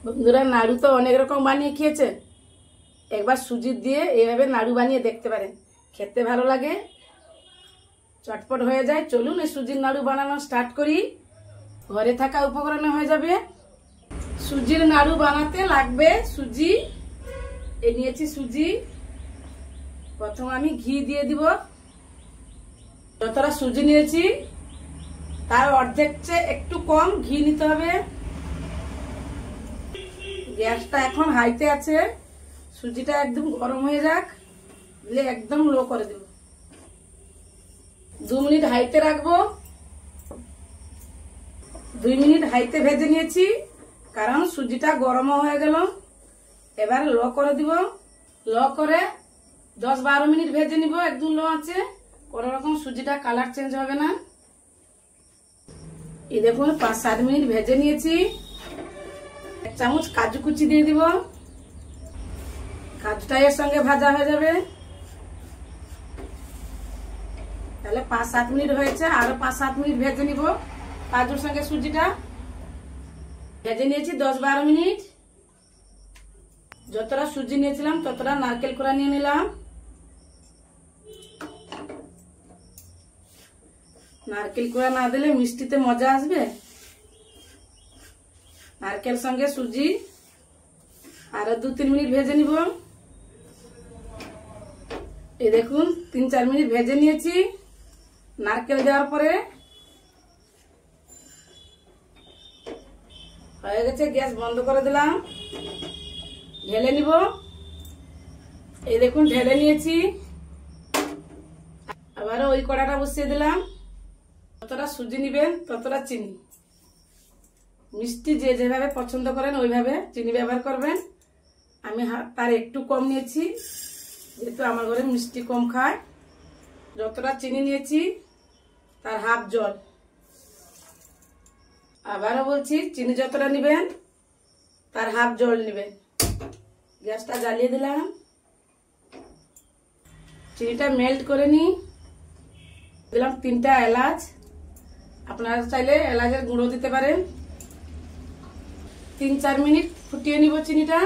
বন্ধুরা, নাড়ু তো অনেক রকম বানিয়ে খেয়েছেন, একবার সুজি দিয়ে এইভাবে নাড়ু বানিয়ে দেখতে পারেন, খেতে ভালো লাগে, চটপট হয়ে যায়। চলুন এই সুজির নাড়ু বানানো স্টার্ট করি। ঘরে থাকা উপকরণে হয়ে যাবে। সুজির নাড়ু বানাতে লাগবে সুজি। এই নিয়েছি সুজি। প্রথম আমি ঘি দিয়ে দিব। যতটা সুজি নিয়েছি তার অর্ধেক চেয়ে একটু কম ঘি নিতে হবে। গ্যাসটা এখন হাইতে আছে। সুজিটা একদম গরম হয়ে যাক, দিলে একদম লো করে দেব। 2 মিনিট হাইতে রাখবো। 2 মিনিট হাইতে ভেজে নিয়েছি, কারণ সুজিটা গরম হয়ে গেল। এবার লো করে দিব। লো করে 10-12 মিনিট ভেজে নিব একদম লো আছে। কোনো রকম সুজিটা কালার চেঞ্জ হবে না। এই দেখুন 5-7 মিনিট ভেজে নিয়েছি। 1 চামচ কাজু কুচি দিয়ে দিব। কাজুটা এর সঙ্গে ভাজা হয়ে যাবে। তাহলে 5-7 মিনিট হয়েছে, আরো 5-7 মিনিট ভেজে নিব কাজুর সঙ্গে সুজিটা। ভেজে নিয়েছি 10-12 মিনিট। যতটা সুজি নিয়েছিলাম ততটা নারকেল কোড়া নিয়ে নিলাম। নারকেল কোড়া না দিলে মিষ্টিতে মজা আসবে। নারকেল সঙ্গে সুজি আরো 2-3 মিনিট ভেজে নিব। এই দেখুন 3-4 মিনিট ভেজে নিয়েছি। নারকেল দেওয়ার পরে হয়ে গেছে। গ্যাস বন্ধ করে দিলাম। ঢেলে নিব। এই দেখুন ঢেলে নিয়েছি। আবারও ওই কড়াটা বসিয়ে দিলাম। যতটা সুজি নিবেন ততটা চিনি। মিষ্টি যে যেভাবে পছন্দ করেন ওইভাবে চিনি ব্যবহার করবেন। আমি তার একটু কম নিয়েছি, যেহেতু আমার ঘরে মিষ্টি কম খায়। যতটা চিনি নিয়েছি তার হাফ জল। আবারও বলছি, চিনি যতটা নিবেন তার হাফ জল নেবেন। গ্যাসটা জ্বালিয়ে দিলাম। চিনিটা মেল্ট করে দিলাম 3টা এলাচ। আপনারা চাইলে এলাচের গুঁড়ো দিতে পারেন। 3-4 মিনিট ফুটিয়ে নিব চিনিটা।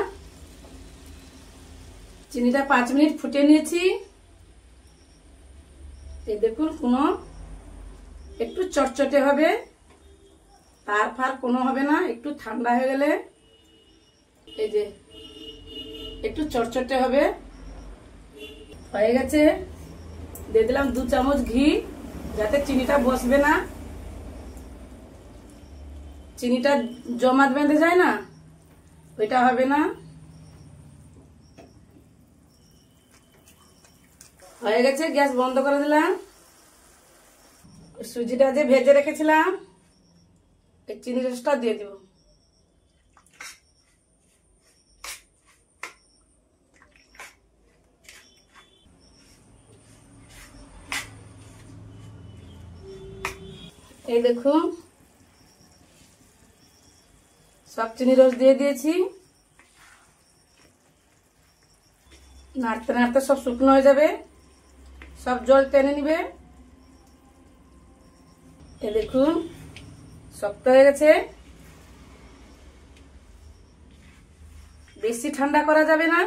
5 মিনিট ফুটিয়ে নিয়েছি। এই দেখুন কোনো একটু চটচটে হবে, তার ফার কোনো হবে না। একটু ঠান্ডা হয়ে গেলে এই যে একটু চটচটে হবে। হয়ে গেছে। দিয়ে দিলাম 2 চামচ ঘি, যাতে চিনিটা বসবে না। চিনিটা জমাট বেঁধে যায় না, ওইটা হবে না। হয়ে গেছে। গ্যাস বন্ধ করে দিলাম। সুজিটা যে ভেজে রেখেছিলাম এই চিনি রসটা দিয়ে দিব। এই দেখুন সব চিনি রস দিয়ে দিয়েছি। নাড়তে নাড়তে সব শুকনো হয়ে যাবে, সব জল টেনে নিবে। এই দেখুন শক্ত হয়ে গেছে। বেশি ঠান্ডা করা যাবে না,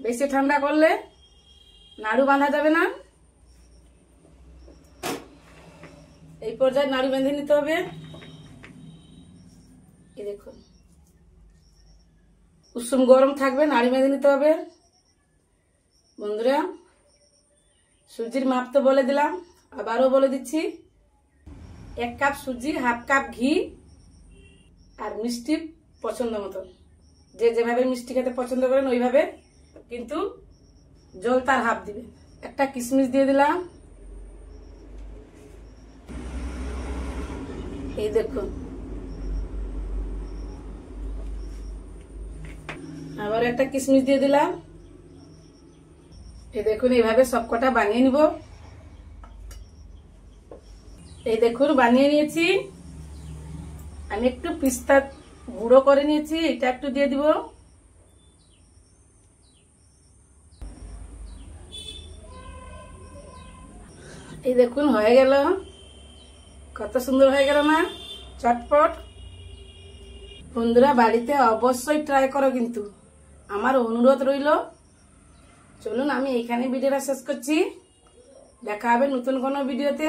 বেশি ঠান্ডা করলে নাড়ু বাঁধা যাবে না। এই পর্যায়ে নাড়ু বেঁধে নিতে হবে। এই দেখুন কুসুম গরম থাকবে, নাড়ু বেঁধে নিতে হবে। বন্ধুরা, সুজির মাপ তো বলে দিলাম, আবারও বলে দিচ্ছি। 1 কাপ সুজি, হাফ কাপ ঘি, আর মিষ্টি পছন্দ মতো। যে যেভাবে মিষ্টি খেতে পছন্দ করেন ওইভাবে, কিন্তু জল তার হাফ দিবেন। একটা কিশমিশ দিয়ে দিলাম। এই দেখুন আবার একটা কিশমিশ দিয়ে দিলাম। এই দেখুন এইভাবে সবকটা বানিয়ে নিব। এই দেখুন বানিয়ে নিয়েছি। আমি একটু পিস্তা গুঁড়ো করে নিয়েছি, এটা একটু দিয়ে দিব। এই দেখুন হয়ে গেল। কত সুন্দর হয়ে গেল না, চটপট। বন্ধুরা বাড়িতে অবশ্যই ট্রাই করো, কিন্তু আমার অনুরোধ রইল। চলুন আমি এখানে ভিডিওটা শেষ করছি, দেখা হবে নতুন কোনো ভিডিওতে।